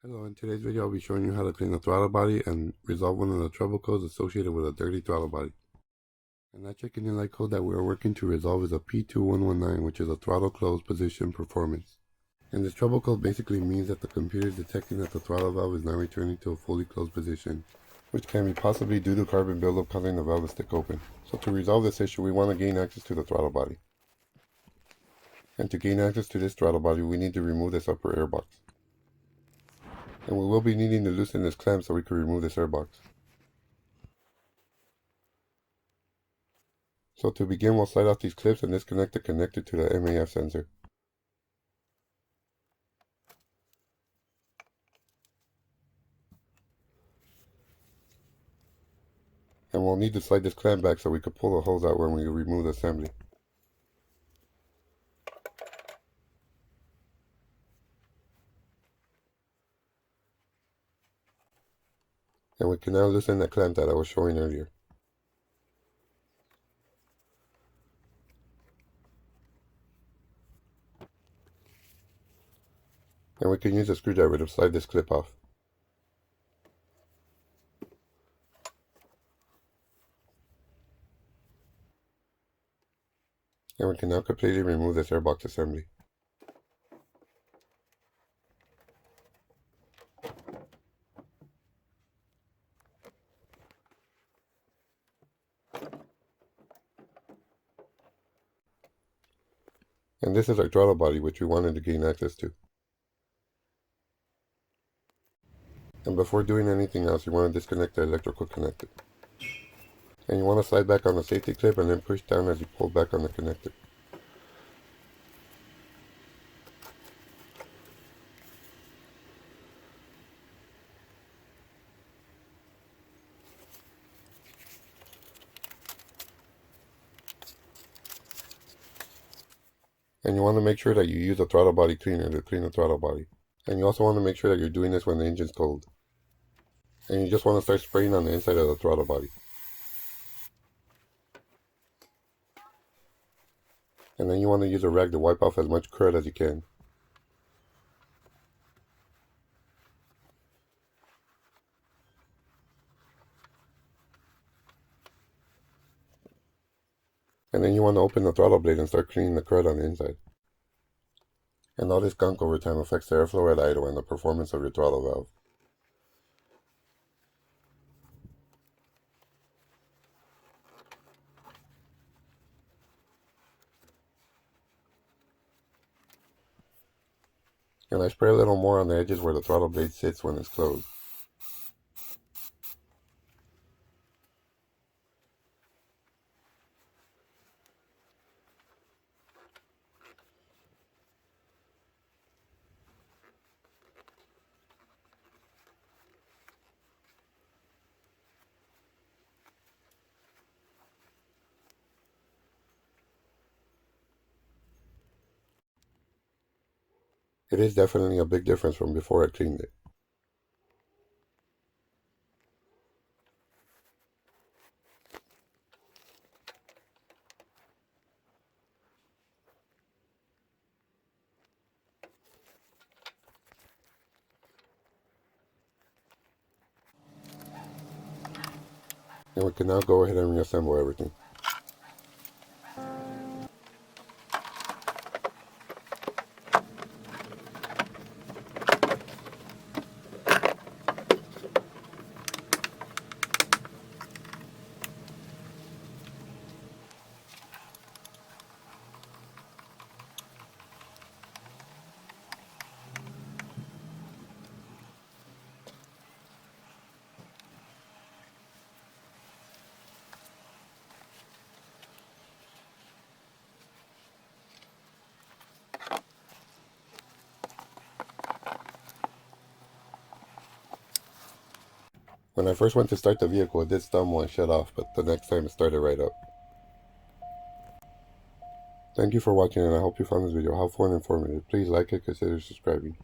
Hello, in today's video I'll be showing you how to clean the throttle body and resolve one of the trouble codes associated with a dirty throttle body. And that chicken in light code that we are working to resolve is a P2119, which is a throttle close position performance. And this trouble code basically means that the computer is detecting that the throttle valve is not returning to a fully closed position, which can be possibly due to carbon buildup causing the valve to stick open. So to resolve this issue, we want to gain access to the throttle body. And to gain access to this throttle body, we need to remove this upper air box. And we will be needing to loosen this clamp so we can remove this air box. So to begin, we'll slide off these clips and disconnect the connector to the MAF sensor. And we'll need to slide this clamp back so we can pull the hose out when we remove the assembly. And we can now loosen the clamp that I was showing earlier. And we can use a screwdriver to slide this clip off. And we can now completely remove this airbox assembly. And this is our throttle body, which we wanted to gain access to. And before doing anything else, you want to disconnect the electrical connector. And you want to slide back on the safety clip and then push down as you pull back on the connector. And you want to make sure that you use a throttle body cleaner to clean the throttle body. And you also want to make sure that you're doing this when the engine's cold. And you just want to start spraying on the inside of the throttle body. And then you want to use a rag to wipe off as much crud as you can. And then you want to open the throttle blade and start cleaning the crud on the inside. And all this gunk over time affects the airflow at idle and the performance of your throttle valve. And I spray a little more on the edges where the throttle blade sits when it's closed. It is definitely a big difference from before I cleaned it. And we can now go ahead and reassemble everything. When I first went to start the vehicle, it did stumble and shut off, but the next time it started right up. Thank you for watching, and I hope you found this video helpful and informative. Please like it, consider subscribing.